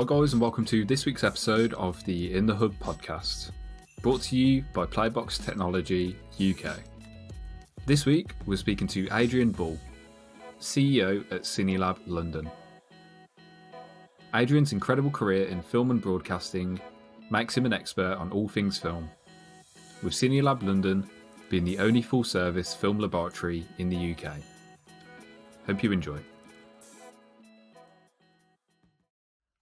Hi guys, and welcome to this week's episode of the In the Hub podcast, brought to you by Playbox Technology UK. This week we're speaking to Adrian Bull, CEO at Cinelab London. Adrian's incredible career in film and broadcasting makes him an expert on all things film, with Cinelab London being the only full-service film laboratory in the UK. Hope you enjoy.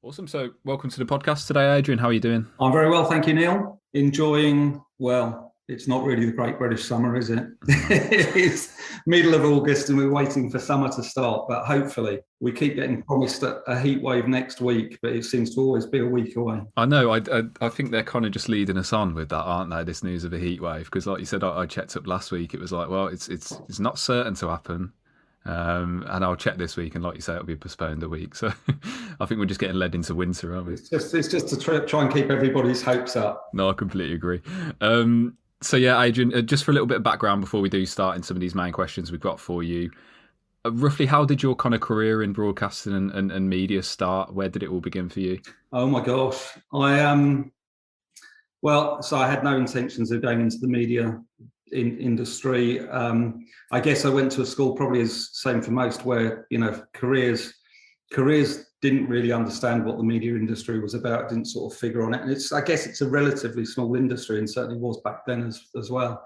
Awesome. So welcome to the podcast today, Adrian. How are you doing? I'm very well, thank you, Neil. Enjoying, well, it's not really the Great British Summer, is it? It's middle of August and we're waiting for summer to start, but hopefully we keep getting promised a heat wave next week, but it seems to always be a week away. I know. I think they're kind of just leading us on with that, aren't they? This news of a heat wave, because like you said, I checked up last week. It was like, well, it's not certain to happen. And I'll check this week, and like you say, it'll be postponed a week. So I think we're just getting led into winter, aren't we? It's just to try and keep everybody's hopes up. No, I completely agree. So yeah, Adrian, just for a little bit of background before we do start in some of these main questions we've got for you. Roughly, how did your kind of career in broadcasting and media start? Where did it all begin for you? Oh my gosh, so I had no intentions of going into the media industry. I guess I went to a school probably as same for most, where careers didn't really understand what the media industry was about, didn't sort of figure on it. And I guess it's a relatively small industry, and certainly was back then as well.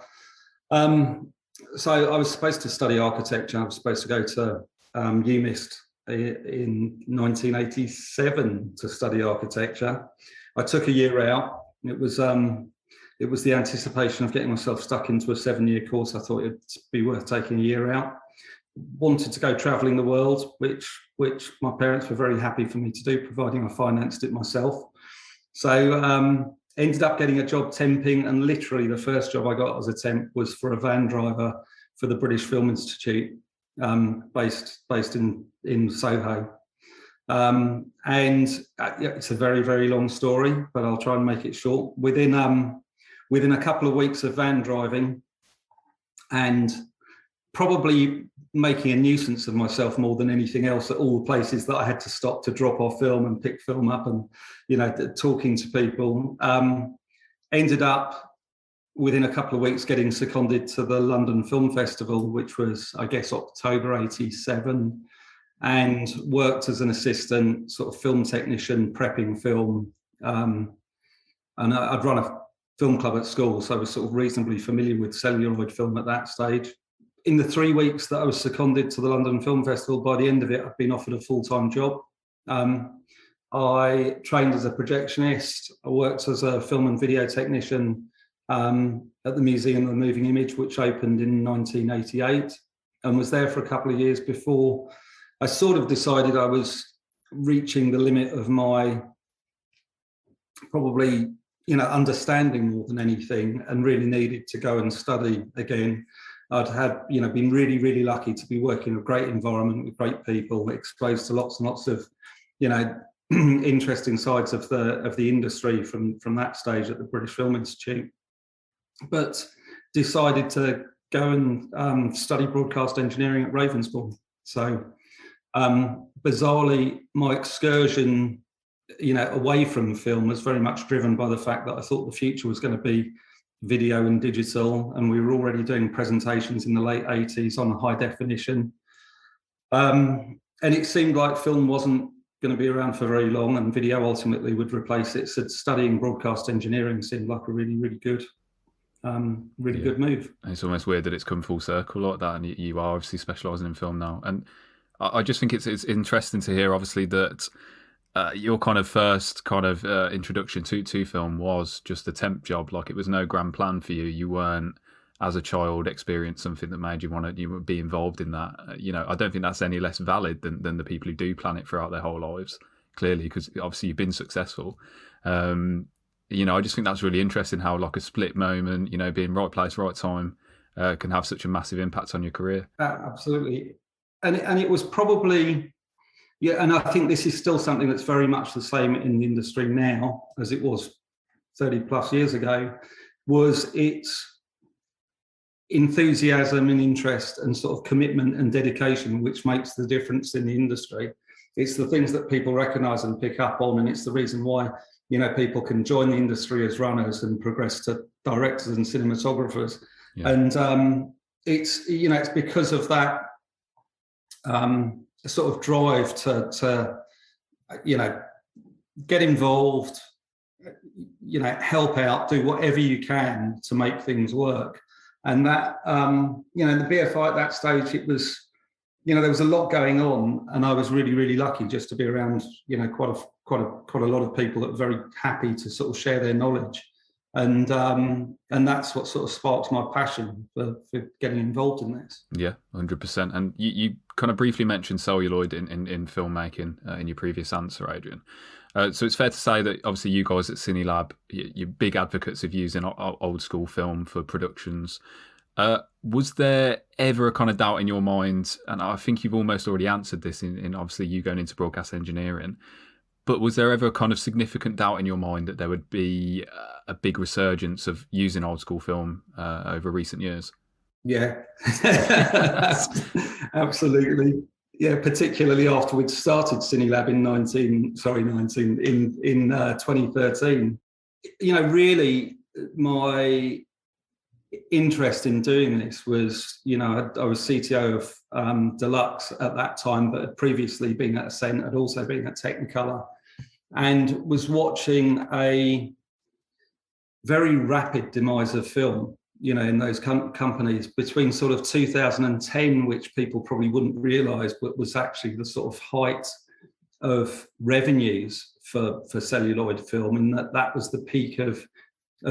So I was supposed to study architecture. I was supposed to go to UMIST in 1987 to study architecture. I took a year out. It was the anticipation of getting myself stuck into a 7-year course. I thought it'd be worth taking a year out. Wanted to go traveling the world, which my parents were very happy for me to do, providing I financed it myself. So ended up getting a job temping, and literally the first job I got as a temp was for a van driver for the British Film Institute, based in Soho. And it's a very, very long story, but I'll try and make it short. Within a couple of weeks of van driving and probably making a nuisance of myself more than anything else at all the places that I had to stop to drop off film and pick film up and, talking to people, ended up within a couple of weeks getting seconded to the London Film Festival, which was, I guess, October 87, and worked as an assistant sort of film technician, prepping film. And I'd run a film club at school, so I was sort of reasonably familiar with celluloid film at that stage. In the 3 weeks that I was seconded to the London Film Festival, by the end of it, I'd been offered a full-time job. I trained as a projectionist. I worked as a film and video technician at the Museum of the Moving Image, which opened in 1988, and was there for a couple of years before I sort of decided I was reaching the limit of my probably understanding more than anything, and really needed to go and study again. I'd had, been really, really lucky to be working in a great environment with great people, exposed to lots and lots of, interesting sides of the industry from that stage at the British Film Institute. But decided to go and study broadcast engineering at Ravensbourne. So bizarrely, my excursion away from film was very much driven by the fact that I thought the future was going to be video and digital, and we were already doing presentations in the late 80s on high definition. And it seemed like film wasn't going to be around for very long, and video ultimately would replace it. So studying broadcast engineering seemed like a really, really good, good move. And it's almost weird that it's come full circle like that, and you are obviously specialising in film now. And I just think it's interesting to hear, obviously, that your kind of first kind of introduction to film was just a temp job. Like, it was no grand plan for you. You weren't, as a child, experienced something that made you want to be involved in that. I don't think that's any less valid than the people who do plan it throughout their whole lives, clearly, because obviously you've been successful. I just think that's really interesting how, like, a split moment, being right place, right time, can have such a massive impact on your career. Absolutely. And it was probably... Yeah, and I think this is still something that's very much the same in the industry now as it was 30 plus years ago, was its enthusiasm and interest and sort of commitment and dedication which makes the difference in the industry. It's the things that people recognise and pick up on, and it's the reason why, you know, people can join the industry as runners and progress to directors and cinematographers. Yeah. And it's, you know, it's because of that sort of drive to, you know, get involved, you know, help out, do whatever you can to make things work. And that, you know, the BFI at that stage, it was, you know, there was a lot going on, and I was really, really lucky just to be around, you know, quite a lot of people that were very happy to sort of share their knowledge. And that's what sort of sparked my passion for getting involved in this. Yeah, 100%. And you kind of briefly mentioned celluloid in filmmaking in your previous answer, Adrian. So it's fair to say that obviously you guys at Cinelab, you're big advocates of using old school film for productions. Was there ever a kind of doubt in your mind, and I think you've almost already answered this in obviously you going into broadcast engineering, but was there ever a kind of significant doubt in your mind that there would be a big resurgence of using old school film over recent years? Yeah, absolutely. Yeah, particularly after we'd started Cinelab in 2013. You know, really, my interest in doing this was, you know, I was CTO of Deluxe at that time, but had previously been at Ascent, had also been at Technicolor, and was watching a very rapid demise of film, you know, in those companies between sort of 2010, which people probably wouldn't realise, but was actually the sort of height of revenues for celluloid film, and that was the peak of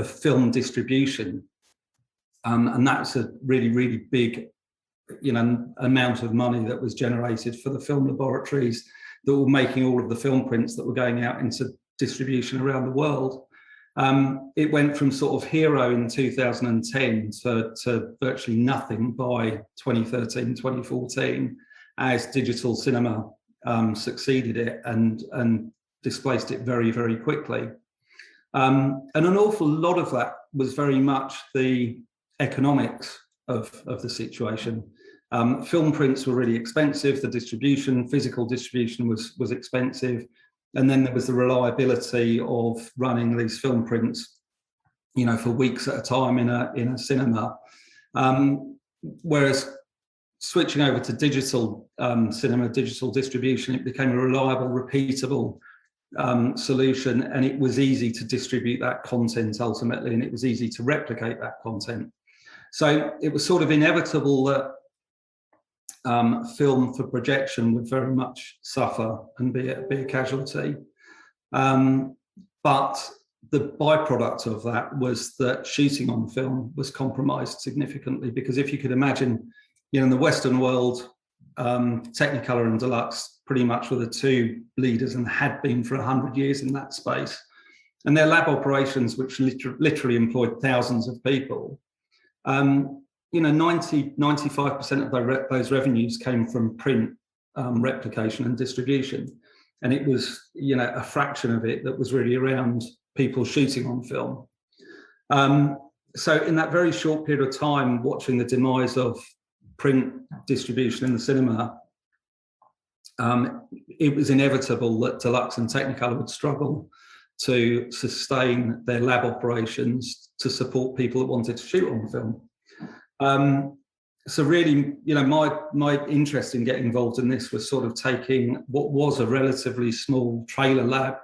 film distribution. And that's a really, really big, you know, amount of money that was generated for the film laboratories that were making all of the film prints that were going out into distribution around the world. It went from sort of hero in 2010 to virtually nothing by 2013, 2014, as digital cinema succeeded it and displaced it very, very quickly. And an awful lot of that was very much the economics of the situation. Film prints were really expensive. The distribution, physical distribution was expensive. And then there was the reliability of running these film prints, you know, for weeks at a time in a cinema. Whereas switching over to digital cinema, digital distribution, it became a reliable, repeatable solution, and it was easy to distribute that content ultimately, and it was easy to replicate that content. So it was sort of inevitable that film for projection would very much suffer and be a casualty. But the byproduct of that was that shooting on film was compromised significantly, because if you could imagine, you know, in the Western world, Technicolor and Deluxe pretty much were the two leaders and had been for 100 years in that space. And their lab operations, which literally employed thousands of people, you know, 95% of those revenues came from print replication and distribution. And it was, you know, a fraction of it that was really around people shooting on film. So in that very short period of time, watching the demise of print distribution in the cinema, it was inevitable that Deluxe and Technicolor would struggle to sustain their lab operations to support people that wanted to shoot on film. So really, you know, my interest in getting involved in this was sort of taking what was a relatively small trailer lab,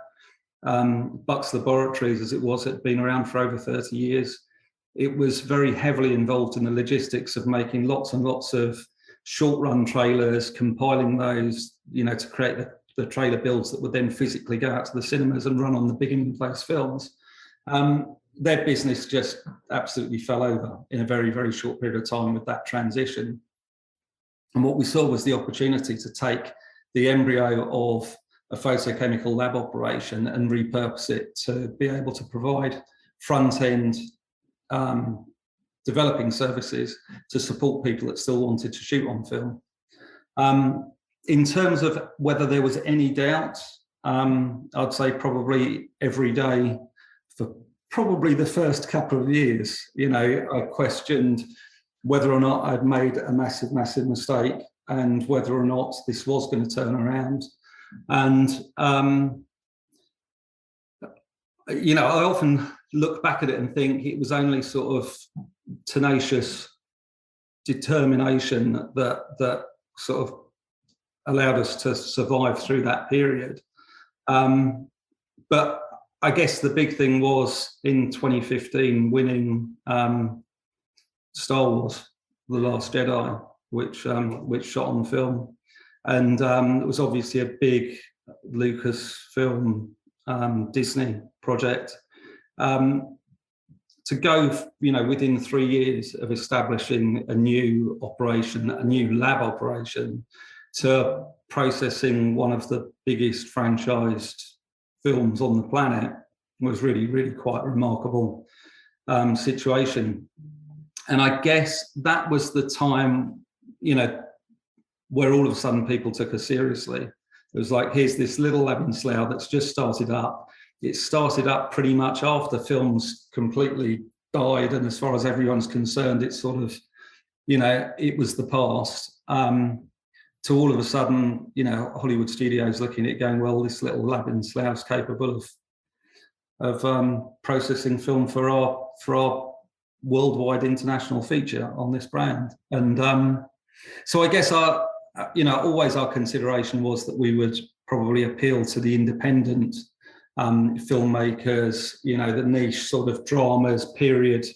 Bucks Laboratories as it was, it had been around for over 30 years. It was very heavily involved in the logistics of making lots and lots of short run trailers, compiling those, you know, to create the trailer builds that would then physically go out to the cinemas and run on the big in-place films. Their business just absolutely fell over in a very, very short period of time with that transition. And what we saw was the opportunity to take the embryo of a photochemical lab operation and repurpose it to be able to provide front-end developing services to support people that still wanted to shoot on film. In terms of whether there was any doubt, I'd say probably every day for probably the first couple of years, you know, I questioned whether or not I'd made a massive, massive mistake and whether or not this was going to turn around. And you know, I often look back at it and think it was only sort of tenacious determination that sort of allowed us to survive through that period. But I guess the big thing was in 2015 winning Star Wars: The Last Jedi, which shot on film, and it was obviously a big Lucasfilm Disney project. To go, you know, within 3 years of establishing a new operation, a new lab operation, to processing one of the biggest franchised films on the planet was really, really quite a remarkable situation. And I guess that was the time, you know, where all of a sudden people took us seriously. It was like, here's this little lab in Slough that's just started up. It started up pretty much after films completely died, and as far as everyone's concerned, it's sort of, you know, it was the past. To all of a sudden, you know, Hollywood studios looking at it going, well, this little lab in Slough is capable of processing film for our worldwide international feature on this brand. And so I guess always our consideration was that we would probably appeal to the independent filmmakers, you know, the niche sort of dramas, period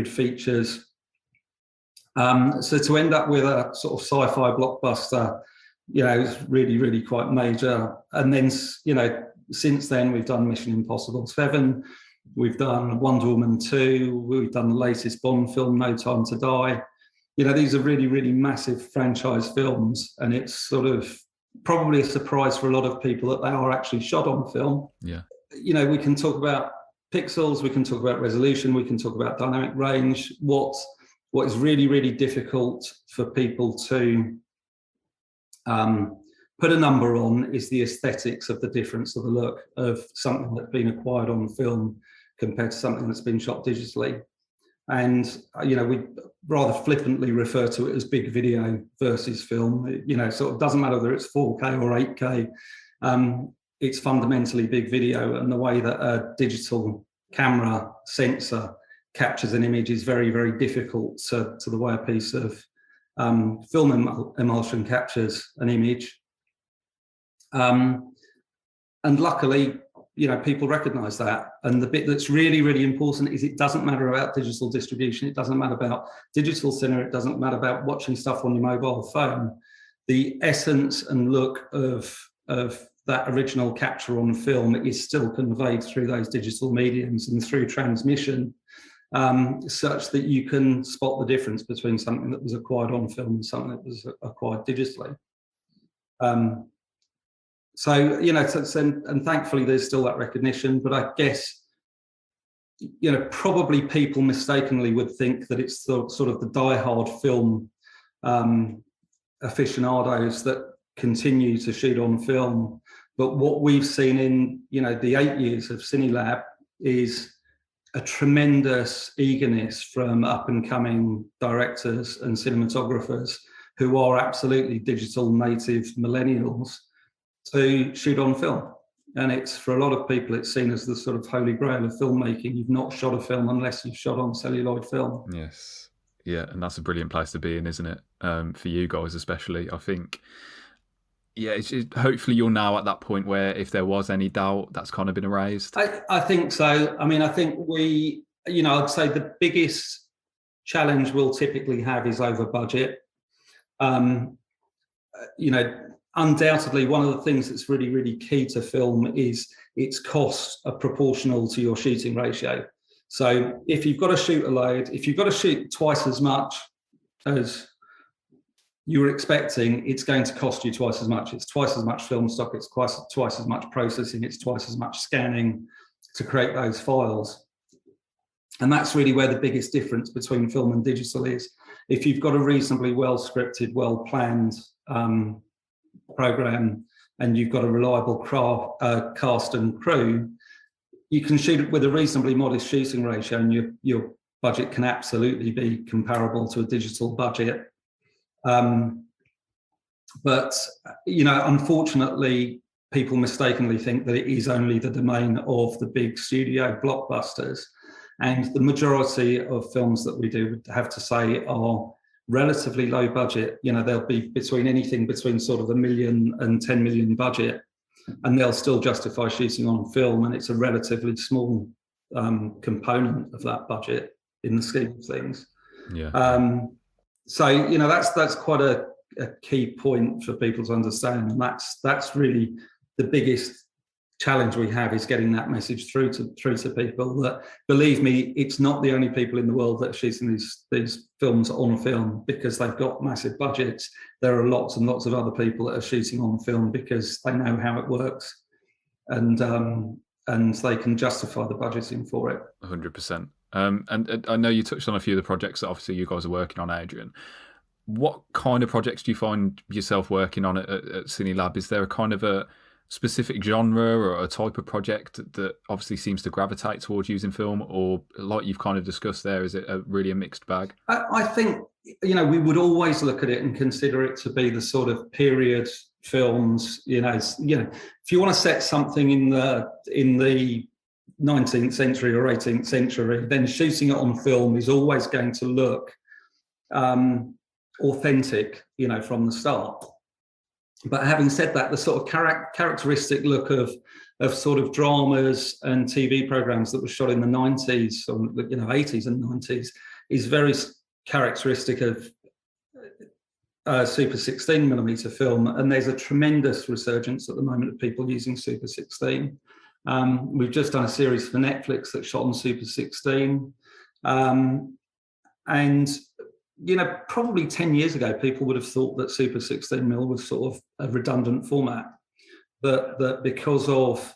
features. So to end up with a sort of sci-fi blockbuster, you know, is really, really quite major. And then, you know, since then we've done Mission Impossible 7, we've done Wonder Woman 2, we've done the latest Bond film, No Time to Die. You know, these are really, really massive franchise films, and it's sort of probably a surprise for a lot of people that they are actually shot on film. Yeah. You know, we can talk about pixels, we can talk about resolution, we can talk about dynamic range. What is really, really difficult for people to put a number on is the aesthetics of the difference of the look of something that's been acquired on film compared to something that's been shot digitally. And, you know, we rather flippantly refer to it as big video versus film. It, you know, sort of doesn't matter whether it's 4K or 8K. It's fundamentally big video, and the way that a digital camera sensor captures an image is very, very difficult to the way a piece of film emulsion captures an image. And luckily, you know, people recognize that. And the bit that's really, really important is it doesn't matter about digital distribution. It doesn't matter about digital cinema. It doesn't matter about watching stuff on your mobile phone. The essence and look of that original capture on film is still conveyed through those digital mediums and through transmission, such that you can spot the difference between something that was acquired on film and something that was acquired digitally. So, you know, and thankfully there's still that recognition, but I guess, you know, probably people mistakenly would think that it's the sort of the diehard film aficionados that continue to shoot on film. But what we've seen in, you know, the 8 years of Cinelab is a tremendous eagerness from up and coming directors and cinematographers who are absolutely digital native millennials to shoot on film. And it's, for a lot of people, it's seen as the sort of holy grail of filmmaking. You've not shot a film unless you've shot on celluloid film. Yes. Yeah, and that's a brilliant place to be in, isn't it? For you guys especially, I think. Yeah, hopefully you're now at that point where if there was any doubt, that's kind of been erased. I think so. I mean, I think we, you know, I'd say the biggest challenge we'll typically have is over budget. You know, undoubtedly, one of the things that's really, really key to film is its costs are proportional to your shooting ratio. So if you've got to shoot a load, if you've got to shoot twice as much as you were expecting, it's going to cost you twice as much. It's twice as much film stock, it's twice as much processing, it's twice as much scanning to create those files. And that's really where the biggest difference between film and digital is. If you've got a reasonably well-scripted, well-planned program, and you've got a reliable cast and crew, you can shoot it with a reasonably modest shooting ratio, and your budget can absolutely be comparable to a digital budget. But, unfortunately, people mistakenly think that it is only the domain of the big studio blockbusters. And the majority of films that we do, have to say, are relatively low budget. They'll be anything between sort of $1 million and 10 million budget, and they'll still justify shooting on film. And it's a relatively small component of that budget in the scheme of things. Yeah. So that's quite a key point for people to understand, and that's really the biggest challenge we have, is getting that message through to people that, believe me, it's not the only people in the world that are shooting these films on film because they've got massive budgets. There are lots and lots of other people that are shooting on film because they know how it works, and they can justify the budgeting for it. 100%. And I know you touched on a few of the projects that obviously you guys are working on, Adrian. What kind of projects do you find yourself working on at Cinelab? Is there a kind of a specific genre or a type of project that obviously seems to gravitate towards using film, or like you've kind of discussed there, is it really a mixed bag? I think, we would always look at it and consider it to be the sort of period films, if you want to set something in the 19th century or 18th century, then shooting it on film is always going to look authentic, from the start. But having said that, the sort of characteristic look of sort of dramas and TV programs that were shot in the 90s, or 80s and 90s, is very characteristic of Super 16mm film. And there's a tremendous resurgence at the moment of people using Super 16. We've just done a series for Netflix that shot on Super 16, and probably 10 years ago, people would have thought that Super 16mm was sort of a redundant format, but that because of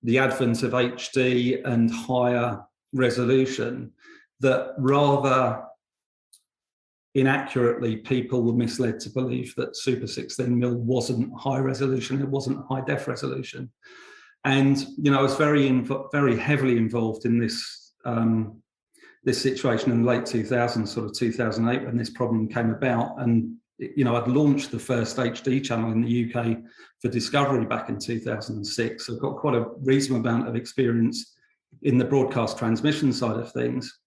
the advent of HD and higher resolution, that rather inaccurately, people were misled to believe that Super 16mm wasn't high resolution, it wasn't high def resolution. And, I was very heavily involved in this situation in the late 2000s, sort of 2008, when this problem came about. And, I'd launched the first HD channel in the UK for Discovery back in 2006. So I've got quite a reasonable amount of experience in the broadcast transmission side of things.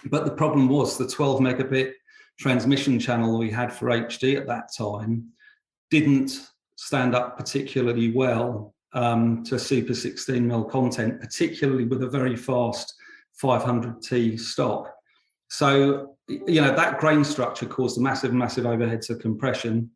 But the problem was the 12 megabit transmission channel we had for HD at that time didn't stand up particularly well to Super 16mm content, particularly with a very fast 500T stock. So, that grain structure caused a massive overhead to compression.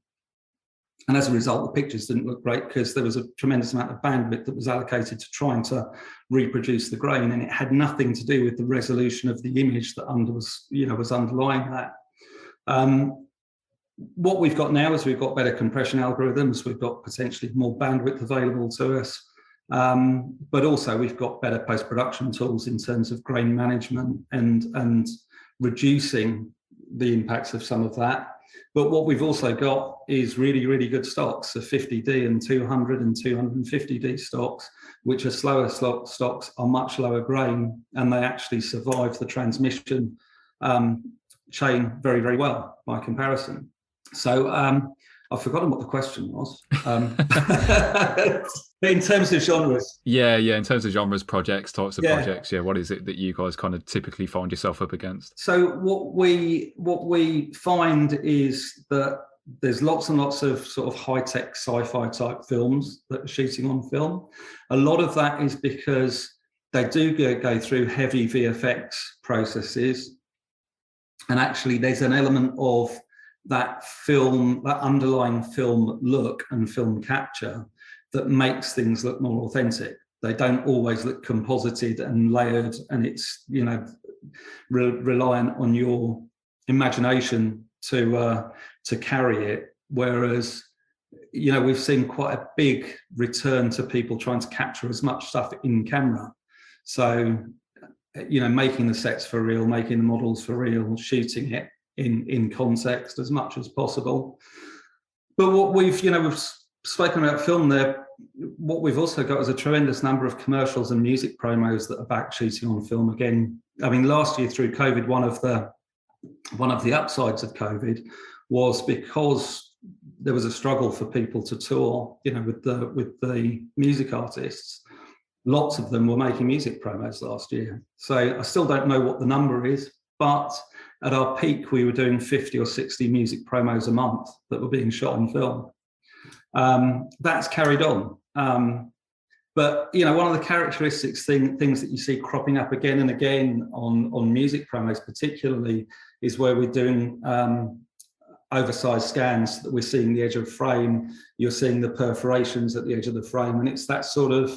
And as a result, the pictures didn't look great because there was a tremendous amount of bandwidth that was allocated to trying to reproduce the grain. And it had nothing to do with the resolution of the image that was underlying that. What we've got now is we've got better compression algorithms. We've got potentially more bandwidth available to us. But also we've got better post-production tools in terms of grain management and reducing the impacts of some of that. But what we've also got is really, really good stocks, so 50D and 200 and 250D stocks, which are slower stocks, are much lower grain, and they actually survive the transmission chain very, very well by comparison. So I've forgotten what the question was. In terms of genres. Yeah. In terms of genres, projects, types of projects. Yeah. What is it that you guys kind of typically find yourself up against? So what we find is that there's lots and lots of sort of high-tech sci-fi type films that are shooting on film. A lot of that is because they do go through heavy VFX processes. And actually there's an element of that underlying film look and film capture that makes things look more authentic. They don't always look composited and layered, and it's reliant on your imagination to carry it. Whereas we've seen quite a big return to people trying to capture as much stuff in camera. So making the sets for real, making the models for real, shooting it in context as much as possible. But what we've spoken about film there. What we've also got is a tremendous number of commercials and music promos that are back shooting on film again. I mean, last year through COVID, one of the upsides of COVID was because there was a struggle for people to tour, with the music artists. Lots of them were making music promos last year. So I still don't know what the number is, but at our peak, we were doing 50 or 60 music promos a month that were being shot on film. That's carried on. But one of the characteristics things that you see cropping up again and again on music promos particularly is where we're doing oversized scans, that we're seeing the edge of frame, you're seeing the perforations at the edge of the frame, and it's that sort of,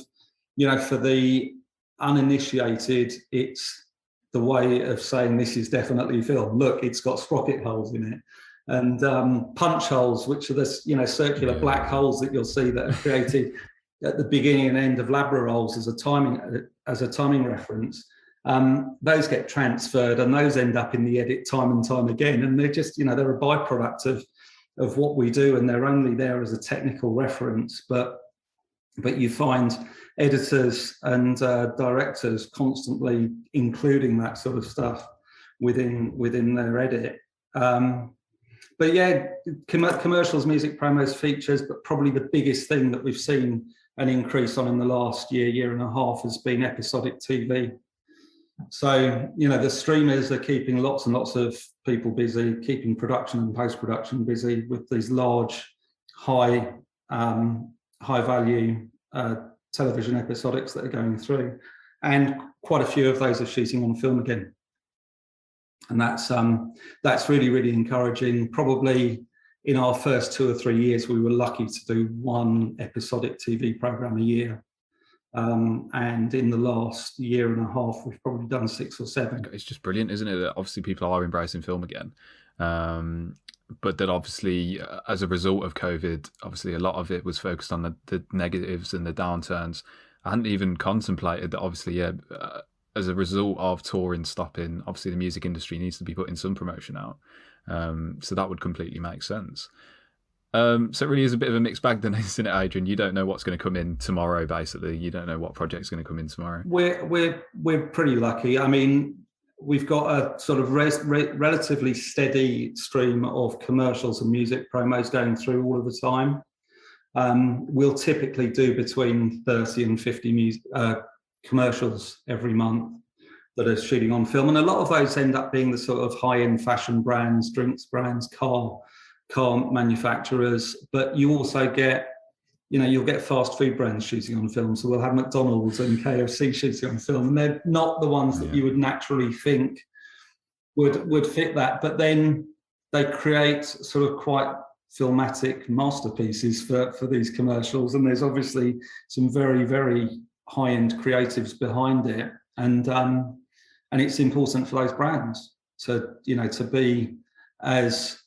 for the uninitiated, it's the way of saying this is definitely film. Look, it's got sprocket holes in it, and punch holes, which are the circular black holes that you'll see that are created at the beginning and end of Labra rolls as a timing reference. Those get transferred, and those end up in the edit time and time again, and they're just they're a byproduct of what we do, and they're only there as a technical reference, but you find editors and directors constantly including that sort of stuff within their edit. But yeah, commercials, music promos, features, but probably the biggest thing that we've seen an increase on in the last year and a half has been episodic TV. So, the streamers are keeping lots and lots of people busy, keeping production and post-production busy with these large, high value television episodics that are going through. And quite a few of those are shooting on film again. And that's really, really encouraging. Probably in our first 2 or 3 years, we were lucky to do one episodic TV program a year. And in the last year and a half, we've probably done 6 or 7. It's just brilliant, isn't it? That obviously people are embracing film again. But that obviously, as a result of COVID, obviously a lot of it was focused on the negatives and the downturns. I hadn't even contemplated that obviously, as a result of touring stopping, obviously the music industry needs to be putting some promotion out. So that would completely make sense. So it really is a bit of a mixed bag then, isn't it, Adrian? You don't know what's going to come in tomorrow, basically. You don't know what project's going to come in tomorrow. We're pretty lucky. I mean, we've got a sort of relatively steady stream of commercials and music promos going through all of the time. We'll typically do between 30 and 50 commercials every month that are shooting on film, and a lot of those end up being the sort of high-end fashion brands, drinks brands, car manufacturers. But you also get, you'll get fast food brands shooting on film. So we'll have McDonald's and KFC shooting on film, and they're not the ones that you would naturally think would fit that. But then they create sort of quite filmatic masterpieces for these commercials, and there's obviously some very, very high-end creatives behind it, and it's important for those brands to be as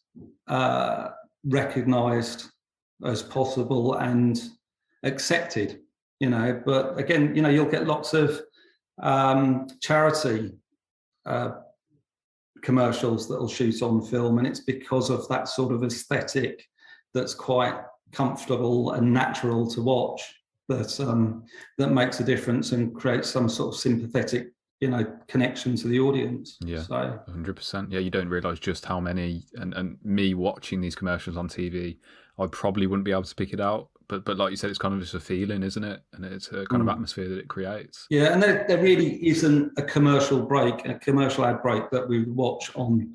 recognized as possible and accepted, but again, you'll get lots of charity commercials that'll shoot on film, and it's because of that sort of aesthetic that's quite comfortable and natural to watch that makes a difference and creates some sort of sympathetic connection to the audience. Yeah, so 100%. Yeah, you don't realize just how many, and me watching these commercials on TV, I probably wouldn't be able to pick it out, but like you said, it's kind of just a feeling, isn't it? And it's a kind of atmosphere that it creates. Yeah, and there really isn't a commercial ad break that we would watch on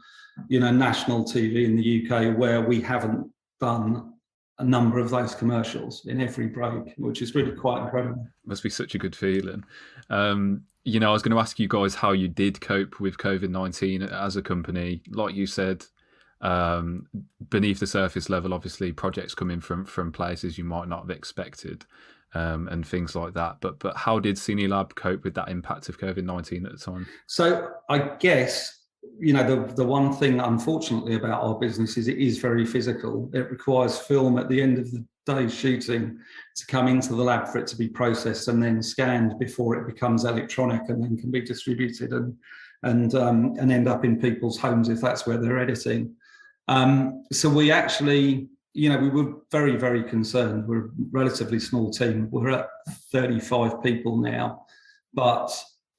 national TV in the UK where we haven't done a number of those commercials in every break, which is really quite incredible. Must be such a good feeling. I was going to ask you guys how you did cope with COVID-19 as a company. Like you said, beneath the surface level, obviously projects coming from places you might not have expected, and things like that. But how did Cinelab cope with that impact of COVID-19 at the time? So I guess, the one thing, unfortunately, about our business is it is very physical. It requires film at the end of the day's shooting to come into the lab for it to be processed and then scanned before it becomes electronic and then can be distributed and end up in people's homes if that's where they're editing. So we actually, we were very, very concerned. We're a relatively small team. We're at 35 people now, but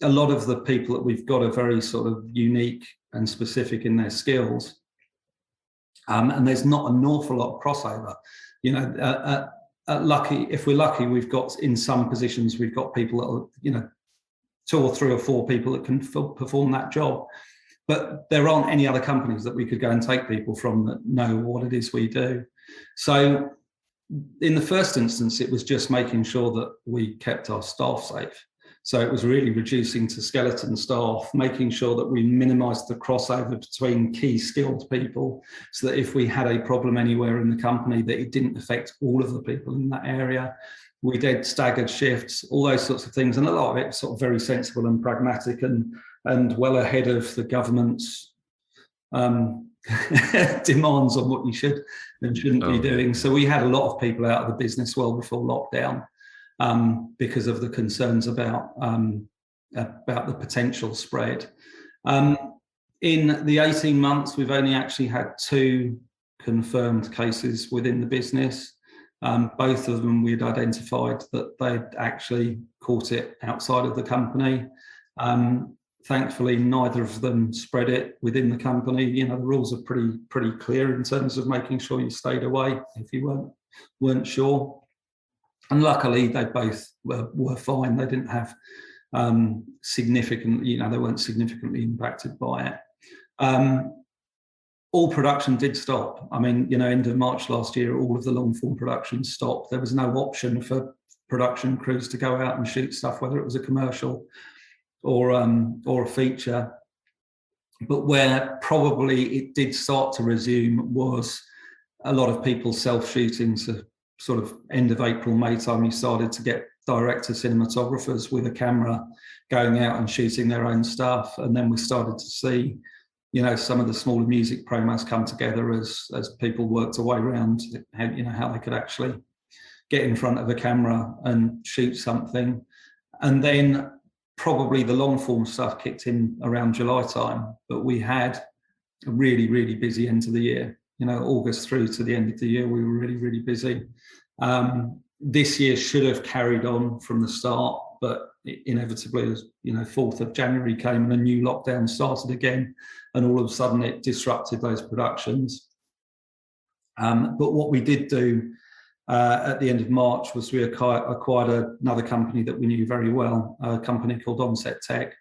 a lot of the people that we've got are very sort of unique and specific in their skills. And there's not an awful lot of crossover. You know, if we're lucky, we've got, in some positions, we've got people that are, you know, 2 or 3 or 4 people that can perform that job. But there aren't any other companies that we could go and take people from that know what it is we do. So in the first instance, it was just making sure that we kept our staff safe. So it was really reducing to skeleton staff, making sure that we minimised the crossover between key skilled people, so that if we had a problem anywhere in the company, that it didn't affect all of the people in that area. We did staggered shifts, all those sorts of things, and a lot of it was sort of very sensible and pragmatic and well ahead of the government's demands on what you should and shouldn't be doing. So we had a lot of people out of the business well before lockdown, because of the concerns about the potential spread. In the 18 months, we've only actually had 2 confirmed cases within the business. Both of them we'd identified that they'd actually caught it outside of the company. Thankfully, neither of them spread it within the company. You know, the rules are pretty clear in terms of making sure you stayed away if you weren't sure. And luckily, they both were fine. They didn't have significant, you know, they weren't significantly impacted by it. All production did stop. I mean, you know, end of March last year, all of the long form production stopped. There was no option for production crews to go out and shoot stuff, whether it was a commercial or a feature. But where probably it did start to resume was a lot of people self-shooting. So sort of end of April, May time, you started to get director cinematographers with a camera going out and shooting their own stuff. And then we started to see, you know, some of the smaller music promos come together as people worked a way around how, you know, how they could actually get in front of a camera and shoot something. And then probably the long form stuff kicked in around July time, but we had a really, really busy end of the year. You know, August through to the end of the year, we were really, really busy. This year should have carried on from the start, but inevitably, as you know, 4th of January came and a new lockdown started again, and all of a sudden it disrupted those productions. But what we did do at the end of March was we acquired another company that we knew very well, a company called Onset Tech,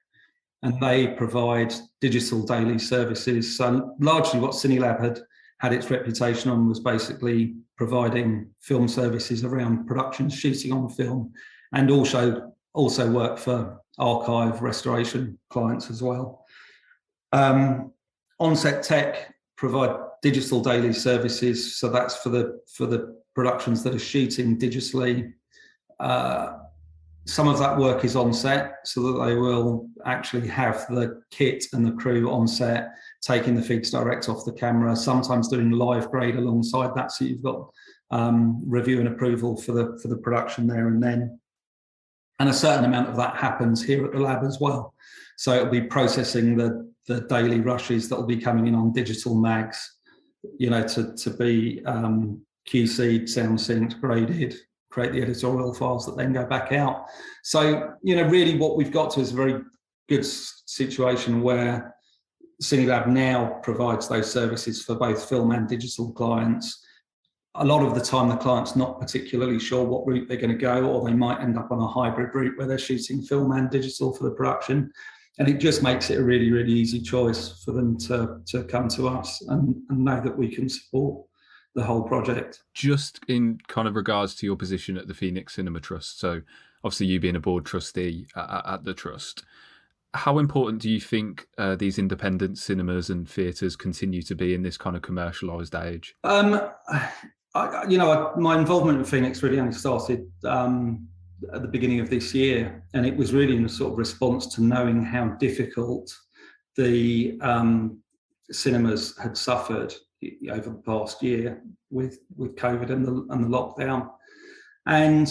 and they provide digital daily services. So largely what Cinelab had its reputation on was basically providing film services around production, shooting on film, and also work for archive restoration clients as well. Onset Tech provide digital daily services, so that's for the productions that are shooting digitally. Some of that work is on set, so that they will actually have the kit and the crew on set, taking the feeds direct off the camera, sometimes doing live grade alongside that, so you've got review and approval for the production there and then. And a certain amount of that happens here at the lab as well. So it'll be processing the daily rushes that will be coming in on digital mags, you know, to be QC'd, sound synced, graded, create the editorial files that then go back out. So, you know, really what we've got to is a very good situation where Cinelab now provides those services for both film and digital clients. A lot of the time, the client's not particularly sure what route they're going to go, or they might end up on a hybrid route where they're shooting film and digital for the production. And it just makes it a really, really easy choice for them to come to us and know that we can support the whole project. Just in kind of regards to your position at the Phoenix Cinema Trust, so obviously you being a board trustee at the trust, how important do you think these independent cinemas and theatres continue to be in this kind of commercialised age? My involvement in Phoenix really only started at the beginning of this year, and it was really in a sort of response to knowing how difficult the cinemas had suffered over the past year with COVID and the lockdown. And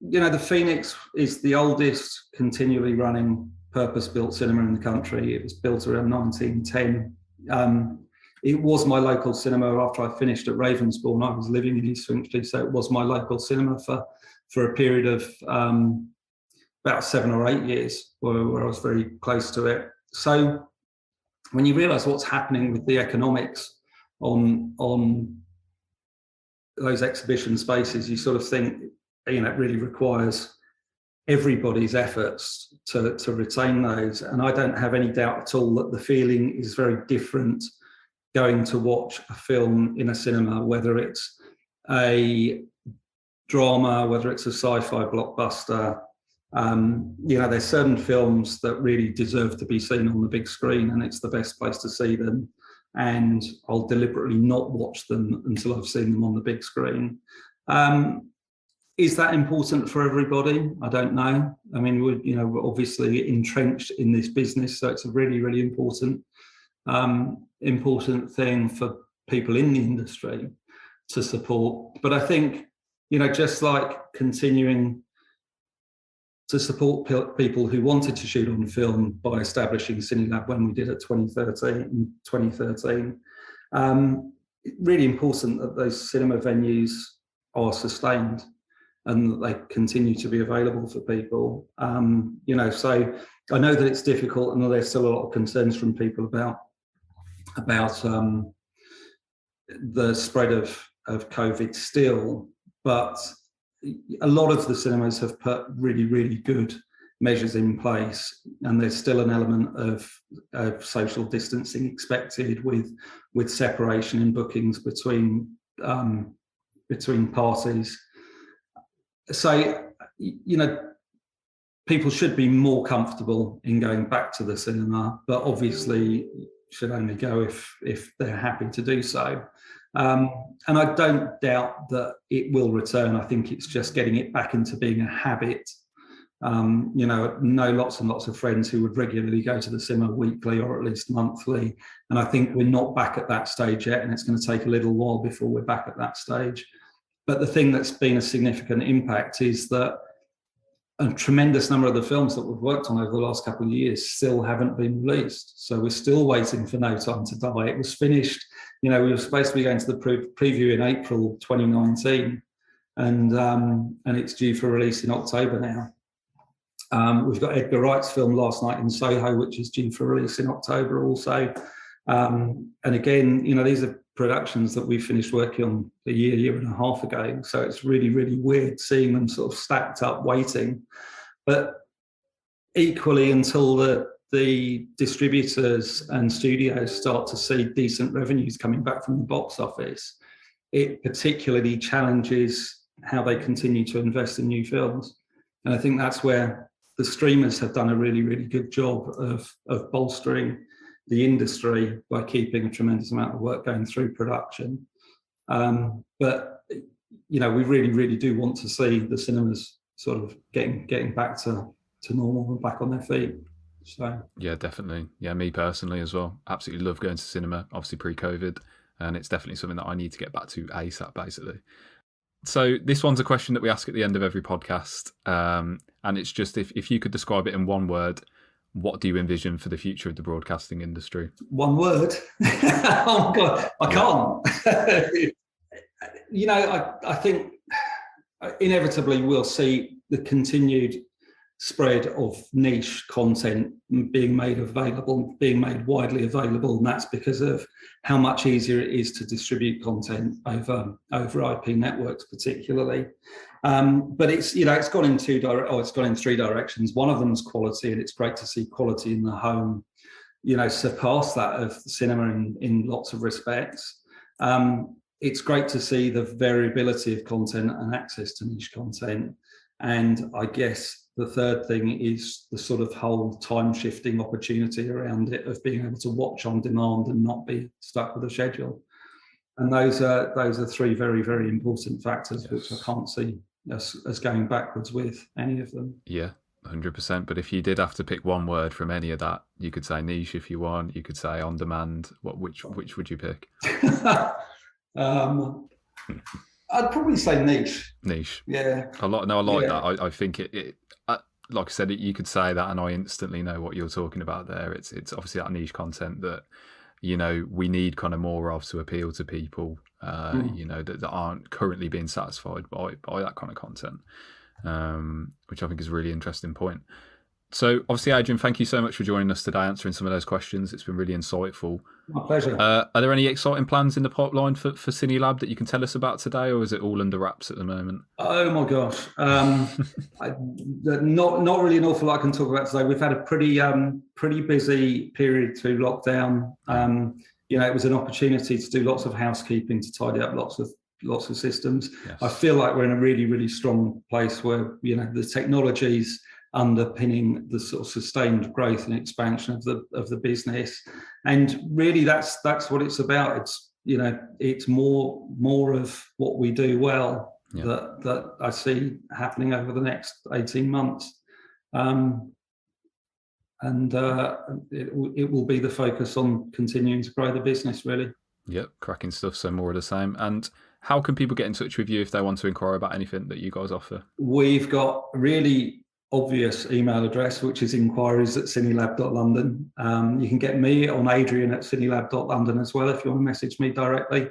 you know, the Phoenix is the oldest continually running purpose-built cinema in the country. It was built around 1910. It was my local cinema after I finished at Ravensbourne. I was living in East Finchley, so it was my local cinema for a period of about 7 or 8 years where I was very close to it. So when you realise what's happening with the economics on those exhibition spaces, you sort of think, it really requires everybody's efforts to retain those. And I don't have any doubt at all that the feeling is very different going to watch a film in a cinema, whether it's a drama, whether it's a sci-fi blockbuster. There's certain films that really deserve to be seen on the big screen, and it's the best place to see them. And I'll deliberately not watch them until I've seen them on the big screen. Is that important for everybody? I don't know. I mean, we're obviously entrenched in this business, so it's a really, really important thing for people in the industry to support. But I think, just like continuing to support people who wanted to shoot on film by establishing Cinelab when we did it in 2013, really important that those cinema venues are sustained and that they continue to be available for people. So I know that it's difficult, and there's still a lot of concerns from people about the spread of COVID still, but a lot of the cinemas have put really, really good measures in place, and there's still an element of social distancing expected with separation in bookings between parties. So, people should be more comfortable in going back to the cinema, but obviously should only go if they're happy to do so. And I don't doubt that it will return. I think it's just getting it back into being a habit. I know lots and lots of friends who would regularly go to the cinema weekly or at least monthly. And I think we're not back at that stage yet, and it's going to take a little while before we're back at that stage. But the thing that's been a significant impact is that a tremendous number of the films that we've worked on over the last couple of years still haven't been released. So we're still waiting for No Time to Die. It was finished, we were supposed to be going to the preview in April 2019, and it's due for release in October now. We've got Edgar Wright's film Last Night in Soho, which is due for release in October also. And again, these are productions that we finished working on a year and a half ago. So it's really, really weird seeing them sort of stacked up waiting. But equally, until the distributors and studios start to see decent revenues coming back from the box office, it particularly challenges how they continue to invest in new films. And I think that's where the streamers have done a really, really good job of bolstering the industry by keeping a tremendous amount of work going through production. But we really, really do want to see the cinemas sort of getting back to normal and back on their feet. So yeah, definitely. Yeah, me personally as well. Absolutely love going to cinema, obviously pre-COVID, and it's definitely something that I need to get back to ASAP, basically. So this one's a question that we ask at the end of every podcast, and it's just if you could describe it in one word, what do you envision for the future of the broadcasting industry? One word? Oh God, I can't. I think inevitably we'll see the continued spread of niche content being made widely available, and that's because of how much easier it is to distribute content over IP networks, particularly. But it's gone in it's gone in three directions. One of them is quality, and it's great to see quality in the home, surpass that of the cinema in lots of respects. It's great to see the variability of content and access to niche content. And I guess the third thing is the sort of whole time shifting opportunity around it of being able to watch on demand and not be stuck with a schedule. And those are three very, very important factors, yes, which I can't see as going backwards with any of them. Yeah, 100%. But if you did have to pick one word from any of that, you could say niche if you want. You could say on demand. Which would you pick? I'd probably say niche. Niche. Yeah. I like that. I think it like I said, you could say that and I instantly know what you're talking about there. It's obviously that niche content that, we need kind of more of to appeal to people, that aren't currently being satisfied by that kind of content, which I think is a really interesting point. So obviously, Adrian, thank you so much for joining us today, answering some of those questions. It's been really insightful. My pleasure. Are there any exciting plans in the pipeline for Cinelab that you can tell us about today, or is it all under wraps at the moment? Oh my gosh, not really an awful lot I can talk about today. We've had a pretty busy period through lockdown. It was an opportunity to do lots of housekeeping, to tidy up lots of systems. Yes. I feel like we're in a really, really strong place where the technologies underpinning the sort of sustained growth and expansion of the business, and really that's what it's about. It's more of what we do well that I see happening over the next 18 months, and it will be the focus on continuing to grow the business, really. Yep, cracking stuff. So more of the same. And how can people get in touch with you if they want to inquire about anything that you guys offer? We've got really obvious email address, which is inquiries@cinelab.london. You can get me on Adrian at cinelab.london as well if you want to message me directly.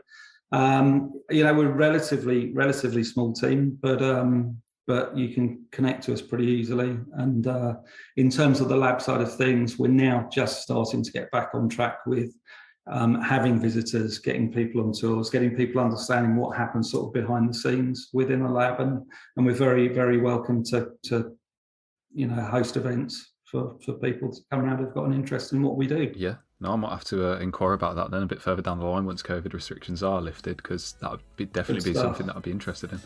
We're relatively small team, but you can connect to us pretty easily. And in terms of the lab side of things, we're now just starting to get back on track with having visitors, getting people on tours, getting people understanding what happens sort of behind the scenes within a lab, and we're very, very welcome to host events for people to come around who've got an interest in what we do. Yeah, no, I might have to inquire about that then a bit further down the line once COVID restrictions are lifted, because that would definitely be something that I'd be interested in.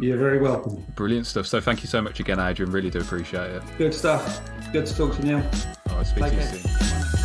You're very welcome. Brilliant stuff. So thank you so much again, Adrian. Really do appreciate it. Good stuff. Good to talk to you, Neil. I'll speak to you soon.